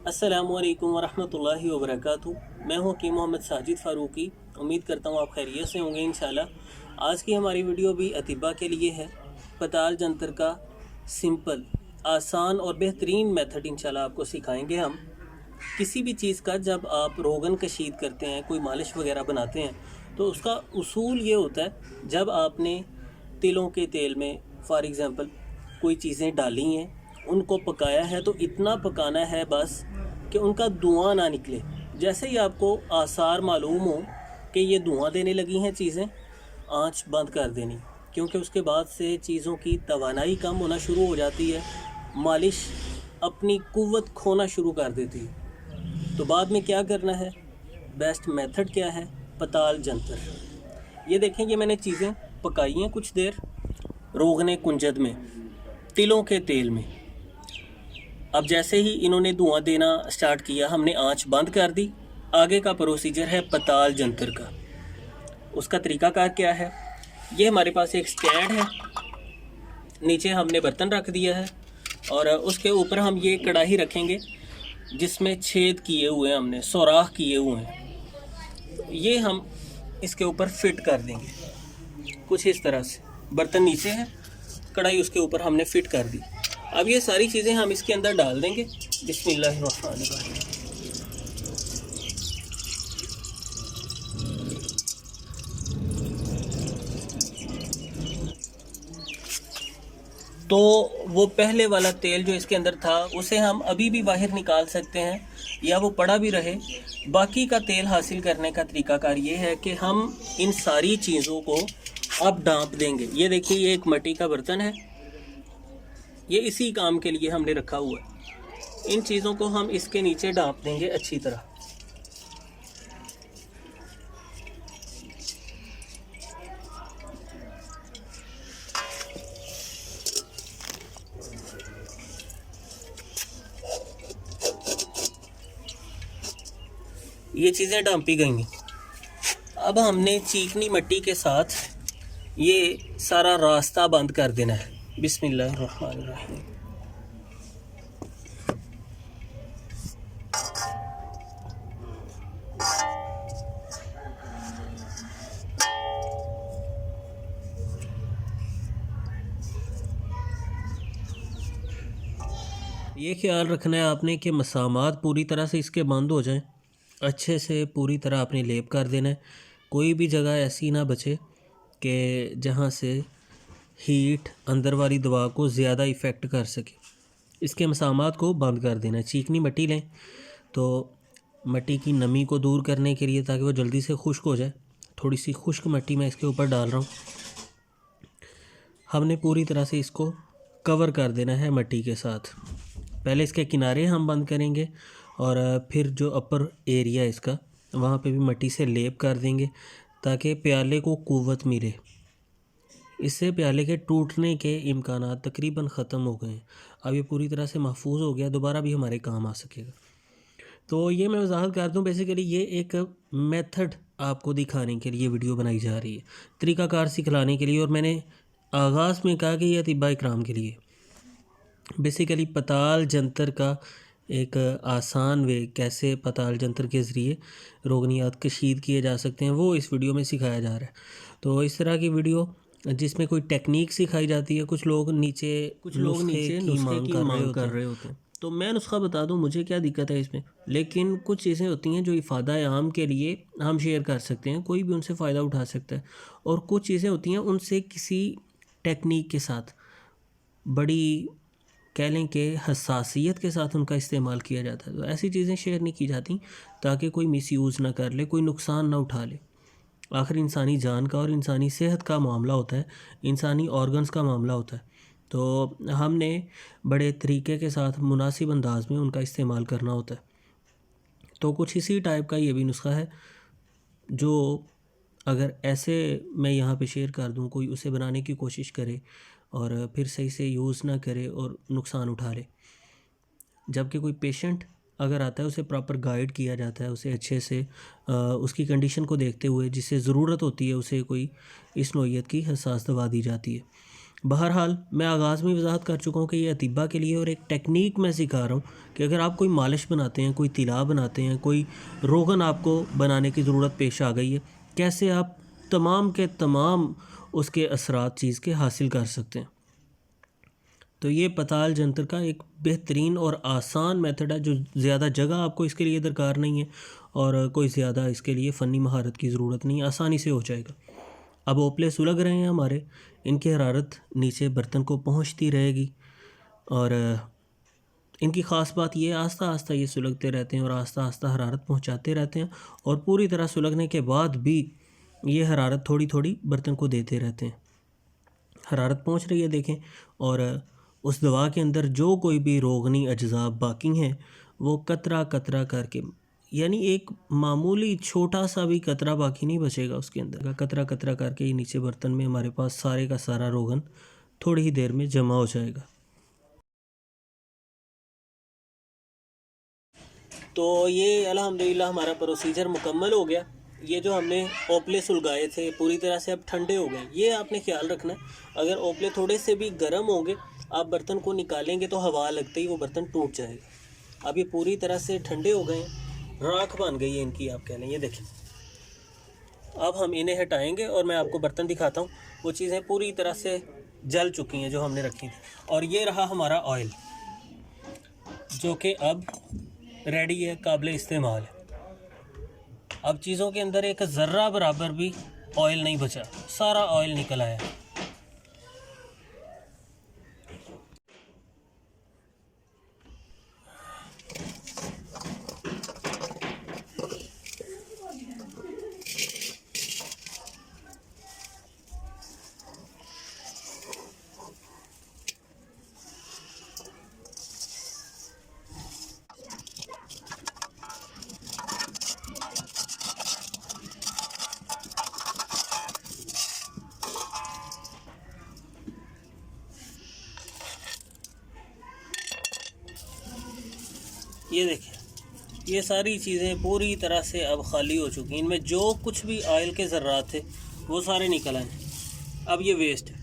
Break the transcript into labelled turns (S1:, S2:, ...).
S1: अस्सलामुअलैकुम वरहमतुल्लाहि वबरकातुहू। मैं हूँ हकीम मोहम्मद साजिद फ़ारूकी। उम्मीद करता हूँ आप खैरियत से होंगे इंशाल्लाह। आज की हमारी वीडियो भी अतिबा के लिए है। पताल जंतर का सिंपल, आसान और बेहतरीन मेथड इंशाल्लाह आपको सिखाएंगे हम। किसी भी चीज़ का जब आप रोगन कशीद करते हैं, कोई मालिश वगैरह बनाते हैं, तो उसका उसूल ये होता है, जब आपने तिलों के तेल में फॉर एग्ज़ाम्पल कोई चीज़ें डाली हैं, उनको पकाया है, तो इतना पकाना है बस कि उनका धुआं ना निकले। जैसे ही आपको आसार मालूम हो कि ये धुआं देने लगी हैं चीज़ें, आंच बंद कर देनी, क्योंकि उसके बाद से चीज़ों की तवानाई कम होना शुरू हो जाती है, मालिश अपनी कुव्वत खोना शुरू कर देती है। तो बाद में क्या करना है, बेस्ट मेथड क्या है, पताल जंतर। ये देखें, ये मैंने चीज़ें पकाई हैं कुछ देर रोगने कुंजद में, तिलों के तेल में। अब जैसे ही इन्होंने धुआं देना स्टार्ट किया, हमने आंच बंद कर दी। आगे का प्रोसीजर है पताल जंतर का। उसका तरीकाकार क्या है, ये हमारे पास एक स्टैंड है, नीचे हमने बर्तन रख दिया है और उसके ऊपर हम ये कढ़ाई रखेंगे जिसमें छेद किए हुए हैं, हमने सुराख किए हुए हैं। ये हम इसके ऊपर फिट कर देंगे कुछ इस तरह से। बर्तन नीचे है, कढ़ाई उसके ऊपर हमने फिट कर दी। अब ये सारी चीज़ें हम इसके अंदर डाल देंगे। बिस्मिल्लाहिर्रहमानिर्रहीम। तो वो पहले वाला तेल जो इसके अंदर था, उसे हम अभी भी बाहर निकाल सकते हैं या वो पड़ा भी रहे। बाकी का तेल हासिल करने का तरीकाकार ये है कि हम इन सारी चीज़ों को अब डांप देंगे। ये देखिए, ये एक मिट्टी का बर्तन है, ये इसी काम के लिए हमने रखा हुआ है। इन चीज़ों को हम इसके नीचे डांप देंगे अच्छी तरह। ये चीज़ें डांपी गई। अब हमने चीकनी मिट्टी के साथ ये सारा रास्ता बंद कर देना है। बिस्मिल्लाहिर्रहमानिर्रहीम। ये ख्याल रखना है आपने कि मसामात पूरी तरह से इसके बंद हो जाएं। अच्छे से पूरी तरह आपने लेप कर देना है। कोई भी जगह ऐसी ना बचे कि जहाँ से हीट अंदर वाली दवा को ज़्यादा इफ़ेक्ट कर सके। इसके मसामात को बंद कर देना है। चीकनी मिट्टी लें, तो मिट्टी की नमी को दूर करने के लिए, ताकि वो जल्दी से खुश्क हो जाए, थोड़ी सी खुश्क मिट्टी मैं इसके ऊपर डाल रहा हूँ। हमने पूरी तरह से इसको कवर कर देना है मिट्टी के साथ। पहले इसके किनारे हम बंद करेंगे और फिर जो अपर एरिया इसका, वहाँ पे भी मिट्टी से लेप कर देंगे ताकि प्याले को कुव्वत मिले। इससे प्याले के टूटने के इम्कानात तकरीबन ख़त्म हो गए हैं। अब ये पूरी तरह से महफूज हो गया, दोबारा भी हमारे काम आ सकेगा। तो ये मैं वजाहत कर दूँ, बेसिकली ये एक मेथड आपको दिखाने के लिए वीडियो बनाई जा रही है, तरीक़ाकार सिखलाने के लिए। और मैंने आगाज़ में कहा कि यह अतिबा इकराम के लिए। बेसिकली पताल जंतर का एक आसान वे, कैसे पताल जंतर के ज़रिए रोगनियात कशीद किए जा सकते हैं, वो इस वीडियो में सिखाया जा रहा है। तो इस तरह की वीडियो जिसमें कोई टेक्निक सिखाई जाती है, कुछ लोग नीचे नुस्खे की मांग कर रहे होते हैं। तो मैं नुस्खा बता दूं, मुझे क्या दिक्कत है इसमें। लेकिन कुछ चीज़ें होती हैं जो इफ़ादा आम के लिए हम शेयर कर सकते हैं, कोई भी उनसे फ़ायदा उठा सकता है। और कुछ चीज़ें होती हैं उनसे किसी टेक्निक के साथ, बड़ी कह लें कि हसासियत के साथ उनका इस्तेमाल किया जाता है। तो ऐसी चीज़ें शेयर नहीं की जाती ताकि कोई मिसयूज़ ना कर ले, कोई नुकसान ना उठा ले। आखिर इंसानी जान का और इंसानी सेहत का मामला होता है, इंसानी ऑर्गन्स का मामला होता है। तो हमने बड़े तरीके के साथ मुनासिब अंदाज में उनका इस्तेमाल करना होता है। तो कुछ इसी टाइप का ये भी नुस्खा है, जो अगर ऐसे मैं यहाँ पे शेयर कर दूँ, कोई उसे बनाने की कोशिश करे और फिर सही से यूज़ ना करे और नुकसान उठा ले। जबकि कोई पेशेंट अगर आता है, उसे प्रॉपर गाइड किया जाता है, उसे अच्छे से उसकी कंडीशन को देखते हुए, जिसे ज़रूरत होती है, उसे कोई इस नौइयत की हसास दवा दी जाती है। बहरहाल मैं आगाज़ में वजाहत कर चुका हूँ कि ये अतीबा के लिए, और एक टेक्निक मैं सिखा रहा हूँ कि अगर आप कोई मालिश बनाते हैं, कोई तिला बनाते हैं, कोई रोगन आपको बनाने की ज़रूरत पेश आ गई है, कैसे आप तमाम के तमाम उसके असरात चीज़ के हासिल कर सकते हैं। तो ये पताल जंतर का एक बेहतरीन और आसान मेथड है, जो ज़्यादा जगह आपको इसके लिए दरकार नहीं है और कोई ज़्यादा इसके लिए फ़नी महारत की ज़रूरत नहीं है, आसानी से हो जाएगा। अब ओपले सुलग रहे हैं हमारे, इनकी हरारत नीचे बर्तन को पहुंचती रहेगी और इनकी ख़ास बात ये आस्ता आस्ता ये सुलगते रहते हैं और आस्ता आस्ता हरारत पहुंचाते रहते हैं, और पूरी तरह सुलगने के बाद भी ये हरारत थोड़ी थोड़ी बर्तन को देते रहते हैं। हरारत पहुंच रही है देखें, और उस दवा के अंदर जो कोई भी रोगनी अज्जा बाकी हैं वो कतरा कतरा करके, यानी एक मामूली छोटा सा भी कतरा बाकी नहीं बचेगा उसके अंदर, कतरा कतरा करके ये नीचे बर्तन में हमारे पास सारे का सारा रोगन थोड़ी ही देर में जमा हो जाएगा। तो ये अल्हम्दुलिल्लाह हमारा प्रोसीजर मुकम्मल हो गया। ये जो हमने ओपले सुलगाए थे पूरी तरह से अब ठंडे हो गए। ये आपने ख्याल रखना है, अगर ओपले थोड़े से भी गर्म होंगे, आप बर्तन को निकालेंगे तो हवा लगते ही वो बर्तन टूट जाएगा। अब ये पूरी तरह से ठंडे हो गए हैं, राख बन गई है इनकी, आप कह लें। ये देखें, अब हम इन्हें हटाएंगे और मैं आपको बर्तन दिखाता हूँ। वो चीज़ें पूरी तरह से जल चुकी हैं जो हमने रखी थी। और ये रहा हमारा ऑयल, जो कि अब रेडी है, काबिल इस्तेमाल है। अब चीज़ों के अंदर एक ज़र्रा बराबर भी ऑयल नहीं बचा, सारा ऑयल निकल आया। ये देखें, ये सारी चीज़ें पूरी तरह से अब खाली हो चुकी हैं। इनमें जो कुछ भी ऑयल के ज़र्रात थे वो सारे निकल आए। अब ये वेस्ट है।